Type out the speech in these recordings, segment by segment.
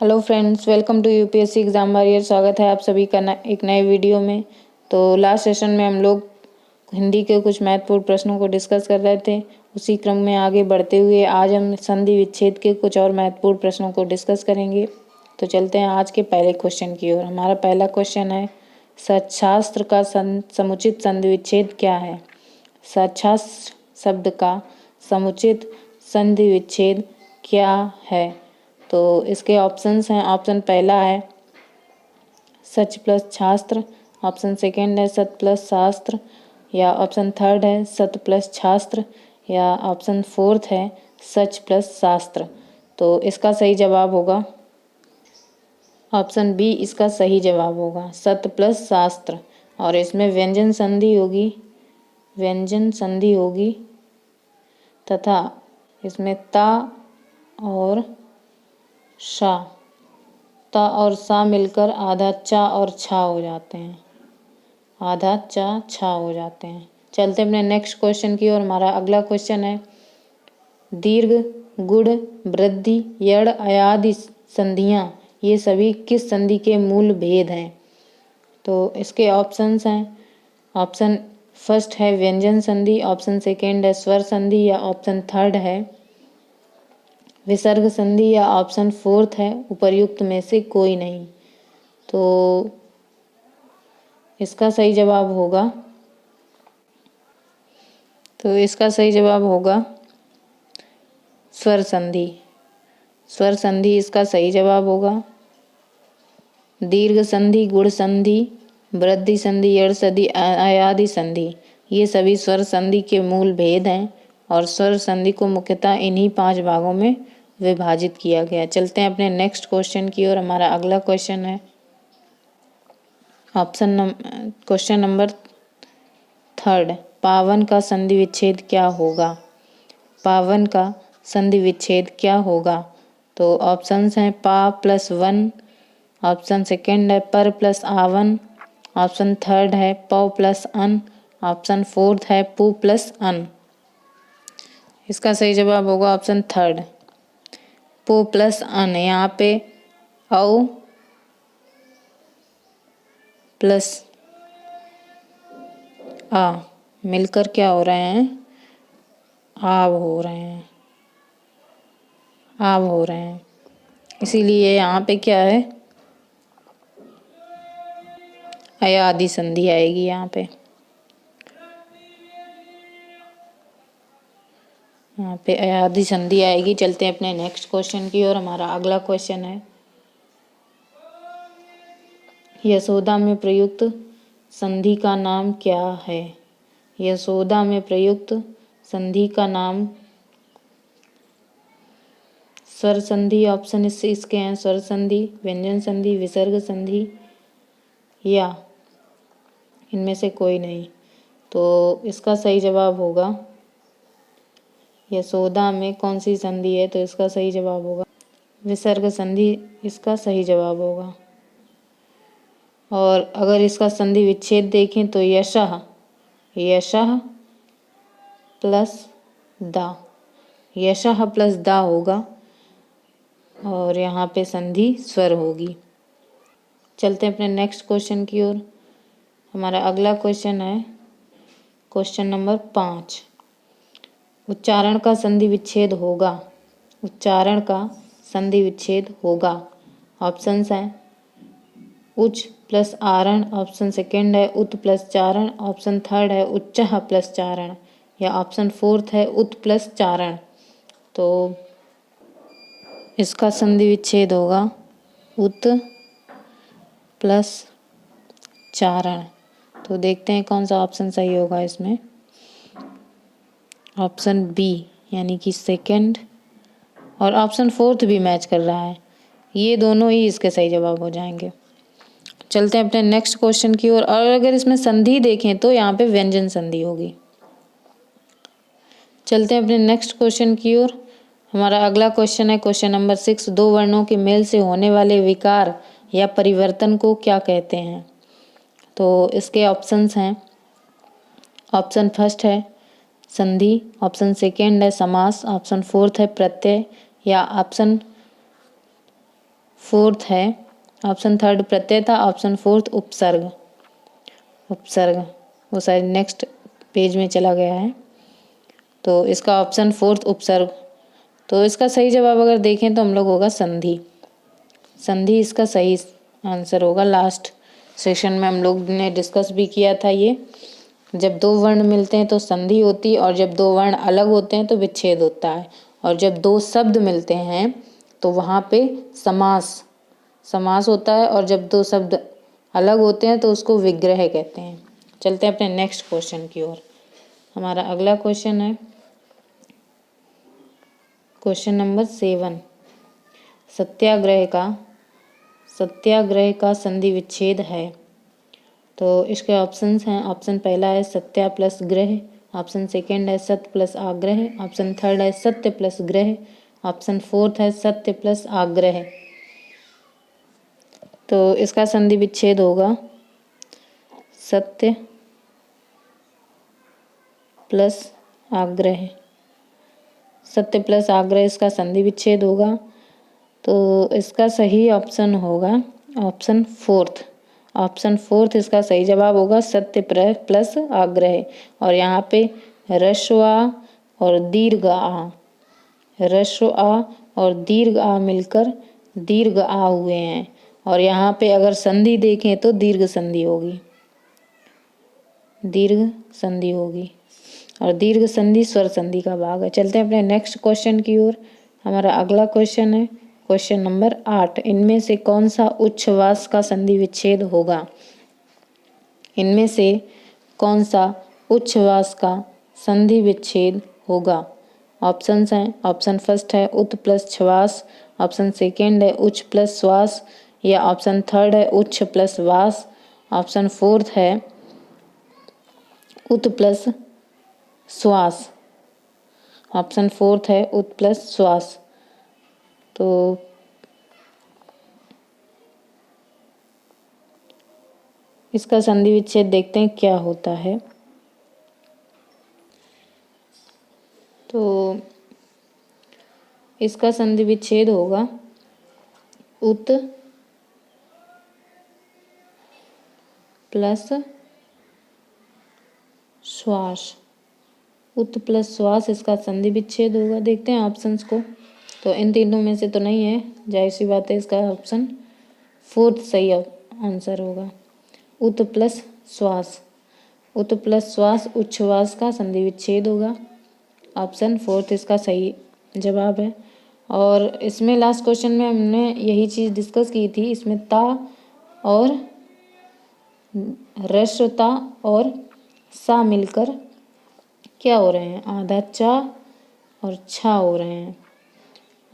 Hello friends, welcome to UPSC exam warrior. स्वागत है आप सभी का एक नए वीडियो में। तो लास्ट सेशन में हम लोग हिंदी के कुछ महत्वपूर्ण प्रश्नों को डिस्कस कर रहे थे। उसी क्रम में आगे बढ़ते हुए आज हम संधि विच्छेद के कुछ और महत्वपूर्ण प्रश्नों को डिस्कस करेंगे। तो चलते हैं आज के पहले क्वेश्चन की ओर। हमारा पहला क्वेश्चन है, सच्छास्त्र का समुचित संधि विच्छेद क्या है? सच्छास्त्र शब्द का समुचित संधि विच्छेद क्या है? तो इसके ऑप्शंस हैं। ऑप्शन पहला है सच प्लस छास्त्र, ऑप्शन सेकंड है सत प्लस शास्त्र, या ऑप्शन थर्ड है सत प्लस छास्त्र, या ऑप्शन फोर्थ है सच प्लस शास्त्र। तो इसका सही जवाब होगा ऑप्शन बी। इसका सही जवाब होगा सत प्लस शास्त्र। और इसमें व्यंजन संधि होगी तथा इसमें ता और शा, ता और सा मिलकर आधा चा और छा हो जाते हैं, आधा चा छा हो जाते हैं। चलते अपने नेक्स्ट क्वेश्चन की ओर। हमारा अगला क्वेश्चन है, दीर्घ, गुण, वृद्धि, यड़, अयादि संधियां ये सभी किस संधि के मूल भेद हैं? तो इसके ऑप्शंस हैं। ऑप्शन फर्स्ट है व्यंजन संधि, ऑप्शन सेकेंड है स्वर संधि, या ऑप्शन थर्ड है विसर्ग संधि, या ऑप्शन फोर्थ है उपर्युक्त में से कोई नहीं। तो इसका सही जवाब होगा स्वर संधि। स्वर संधि इसका सही जवाब होगा। दीर्घ संधि, गुण संधि, वृद्धि संधि, यड़ संधि, अयादि संधि ये सभी स्वर संधि के मूल भेद हैं और स्वर संधि को मुख्यतः इन्हीं 5 भागों में विभाजित किया गया। चलते हैं अपने नेक्स्ट क्वेश्चन की ओर। हमारा अगला क्वेश्चन है क्वेश्चन नंबर 3, पावन का संधि विच्छेद क्या होगा? पावन का संधि विच्छेद क्या होगा? तो ऑप्शंस हैं पा प्लस वन, ऑप्शन सेकेंड है पर प्लस आवन, ऑप्शन थर्ड है पौ प्लस अन, ऑप्शन फोर्थ है पू प्लस अन। इसका सही जवाब होगा ऑप्शन थर्ड पू प्लस अन। यहाँ पे औ प्लस आ मिलकर क्या हो रहे हैं? आव हो रहे हैं। इसीलिए यहाँ पे क्या है? अयादि संधि आएगी यहाँ पे अयादि संधि आएगी। चलते हैं अपने नेक्स्ट क्वेश्चन की ओर। हमारा अगला क्वेश्चन है, यशोदा में प्रयुक्त संधि का नाम क्या है? यशोदा में प्रयुक्त संधि का नाम स्वर संधि, ऑप्शन इसके हैं स्वर संधि, व्यंजन संधि, विसर्ग संधि, या इनमें से कोई नहीं। तो इसका सही जवाब होगा यशोदा में कौन सी संधि है? तो इसका सही जवाब होगा विसर्ग संधि। इसका सही जवाब होगा। और अगर इसका संधि विच्छेद देखें तो यशः प्लस दा, यशः प्लस दा होगा और यहाँ पे संधि स्वर होगी। चलते हैं अपने नेक्स्ट क्वेश्चन की ओर। हमारा अगला क्वेश्चन है क्वेश्चन नंबर 5, उच्चारण का संधि विच्छेद होगा। उच्चारण का संधि विच्छेद होगा। ऑप्शंस हैं उच्च प्लस आरण, ऑप्शन सेकेंड है उत प्लस चारण, ऑप्शन थर्ड है उच्चः प्लस चारण, या ऑप्शन फोर्थ है उत प्लस चारण। तो इसका संधि विच्छेद होगा उत प्लस चारण। तो देखते हैं कौन सा ऑप्शन सही होगा इसमें। ऑप्शन बी यानी कि सेकंड, और ऑप्शन फोर्थ भी मैच कर रहा है। ये दोनों ही इसके सही जवाब हो जाएंगे। चलते हैं अपने नेक्स्ट क्वेश्चन की ओर। और अगर इसमें संधि देखें तो यहाँ पे व्यंजन संधि होगी। चलते हैं अपने नेक्स्ट क्वेश्चन की ओर। हमारा अगला क्वेश्चन है क्वेश्चन नंबर 6, दो वर्णों के मेल से होने वाले विकार या परिवर्तन को क्या कहते हैं? तो इसके ऑप्शंस हैं। ऑप्शन फर्स्ट है संधि, ऑप्शन सेकेंड है समास, ऑप्शन फोर्थ है प्रत्यय, या ऑप्शन फोर्थ है, ऑप्शन थर्ड प्रत्यय था, ऑप्शन फोर्थ उपसर्ग। उपसर्ग वो शायद नेक्स्ट पेज में चला गया है, तो इसका ऑप्शन फोर्थ उपसर्ग। तो इसका सही जवाब अगर देखें तो हम लोग होगा संधि। संधि इसका सही आंसर होगा। लास्ट सेशन में हम लोग ने डिस्कस भी किया था ये, जब दो वर्ण मिलते हैं तो संधि होती है, और जब दो वर्ण अलग होते हैं तो विच्छेद होता है, और जब दो शब्द मिलते हैं तो वहाँ पे समास समास होता है, और जब दो शब्द अलग होते हैं तो उसको विग्रह कहते हैं। चलते हैं अपने नेक्स्ट क्वेश्चन की ओर। हमारा अगला क्वेश्चन है क्वेश्चन नंबर 7। सत्याग्रह का संधि विच्छेद है। तो इसके ऑप्शंस हैं, ऑप्शन पहला है सत्या प्लस ग्रह, ऑप्शन सेकेंड है सत्य प्लस आग्रह, ऑप्शन थर्ड है सत्य प्लस ग्रह, ऑप्शन फोर्थ है सत्य प्लस आग्रह। तो इसका संधि विच्छेद होगा सत्य प्लस आग्रह। सत्य प्लस आग्रह इसका संधि विच्छेद होगा। तो इसका सही ऑप्शन होगा ऑप्शन फोर्थ। ऑप्शन फोर्थ इसका सही जवाब होगा, सत्य प्लस आग्रह। और यहाँ पे ह्रस्व आ और दीर्घ आ, ह्रस्व आ और दीर्घ आ मिलकर दीर्घ आ हुए हैं, और यहाँ पे अगर संधि देखें तो दीर्घ संधि होगी, दीर्घ संधि होगी, और दीर्घ संधि स्वर संधि का भाग है। चलते हैं अपने नेक्स्ट क्वेश्चन की ओर। हमारा अगला क्वेश्चन है क्वेश्चन नंबर 8। इनमें से कौन सा उच्छ्वास का संधि विच्छेद होगा? इनमें से कौन सा उच्छ्वास का संधि विच्छेद होगा? ऑप्शंस हैं, ऑप्शन फर्स्ट है उत प्लस छ्वास, ऑप्शन सेकेंड है उच्च प्लस श्वास, या ऑप्शन थर्ड है उच्च प्लस वास, ऑप्शन फोर्थ है उत प्लस श्वास। ऑप्शन फोर्थ है उत प्लस श्वास। तो इसका संधि विच्छेद देखते हैं क्या होता है। तो इसका संधि विच्छेद होगा उत प्लस श्वास। उत प्लस श्वास इसका संधि विच्छेद होगा। देखते हैं ऑप्शंस को, तो इन तीनों में से तो नहीं है, जाहिर सी बात है इसका ऑप्शन फोर्थ सही आंसर होगा, उत प्लस श्वास। उत प्लस श्वास उच्छ्वास का संधि विच्छेद होगा। ऑप्शन फोर्थ इसका सही जवाब है। और इसमें लास्ट क्वेश्चन में हमने यही चीज़ डिस्कस की थी। इसमें ता और ह्रस्वता और सा मिलकर क्या हो रहे हैं? आधा चा और छा हो रहे हैं।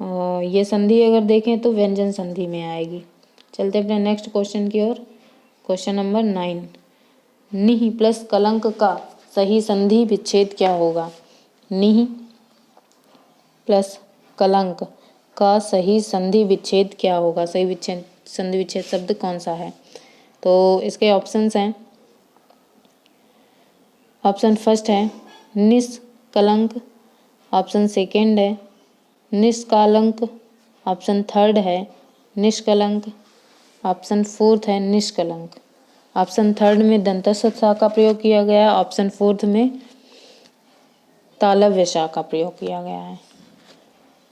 और ये संधि अगर देखें तो व्यंजन संधि में आएगी। चलते अपने नेक्स्ट क्वेश्चन की ओर। Question number 9। निह प्लस कलंक का सही संधि विच्छेद क्या होगा? निह प्लस कलंक का सही संधि विच्छेद क्या होगा? सही विच्छेद संधि विच्छेद शब्द कौन सा है? तो इसके ऑप्शंस हैं, ऑप्शन फर्स्ट है निष्कलंक, ऑप्शन सेकेंड है निष्कालंक, ऑप्शन थर्ड है निष्कलंक, ऑप्शन फोर्थ है निष्कलंक। ऑप्शन थर्ड में दंतस्थ सा का प्रयोग किया गया, ऑप्शन फोर्थ में तालव्य सा का प्रयोग किया गया है।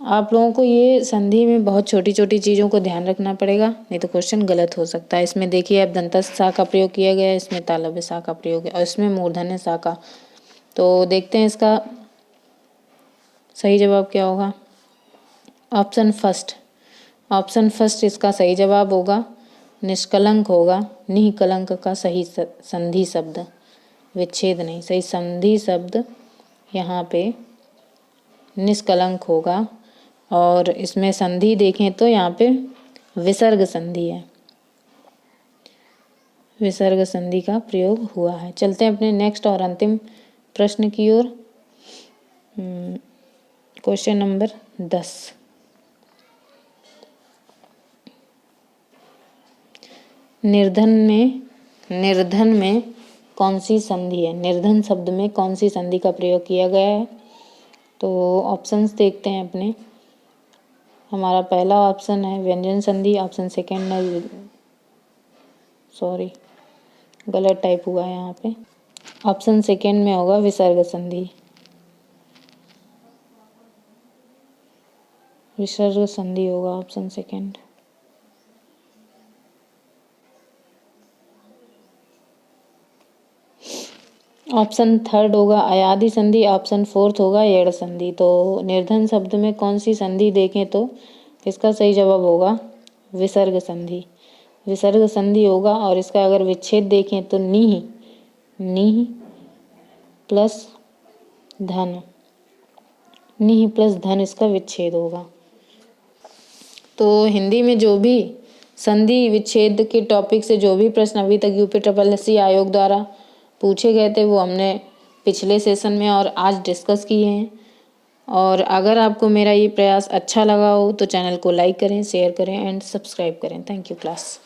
आप लोगों को ये संधि में बहुत छोटी छोटी चीज़ों को ध्यान रखना पड़ेगा, नहीं तो क्वेश्चन गलत हो सकता है। इसमें देखिए अब दंतस्थ सा का प्रयोग किया गया है, इसमें तालव्य सा का प्रयोग है, और इसमें मूर्धन्य सा का। तो देखते हैं इसका सही जवाब क्या होगा। ऑप्शन फर्स्ट, ऑप्शन फर्स्ट इसका सही जवाब होगा, निष्कलंक होगा। निह कलंक का सही संधि शब्द, विच्छेद नहीं, सही संधि शब्द यहाँ पे निष्कलंक होगा। और इसमें संधि देखें तो यहाँ पे विसर्ग संधि है, विसर्ग संधि का प्रयोग हुआ है। चलते हैं अपने नेक्स्ट और अंतिम प्रश्न की ओर। Question number 10। निर्धन में कौन सी संधि है? निर्धन शब्द में कौन सी संधि का प्रयोग किया गया है? तो ऑप्शंस देखते हैं अपने। हमारा पहला ऑप्शन है व्यंजन संधि, ऑप्शन सेकेंड है, सॉरी गलत टाइप हुआ है यहाँ पे, ऑप्शन सेकेंड में होगा विसर्ग संधि। विसर्ग संधि होगा ऑप्शन सेकेंड। ऑप्शन थर्ड होगा अयादि संधि, ऑप्शन फोर्थ होगा एड़ संधि। तो निर्धन शब्द में कौन सी संधि देखें तो इसका सही जवाब होगा विसर्ग संधि। विसर्ग संधि होगा और इसका अगर विच्छेद देखें तो नीह, नीह प्लस धन, नीह प्लस धन इसका विच्छेद होगा। तो हिंदी में जो भी संधि विच्छेद के टॉपिक से जो भी प्रश्न अभी तक यूपी SSC आयोग द्वारा पूछे गए थे वो हमने पिछले सेशन में और आज डिस्कस किए हैं। और अगर आपको मेरा ये प्रयास अच्छा लगा हो तो चैनल को लाइक करें, शेयर करें एंड सब्सक्राइब करें। Thank you class.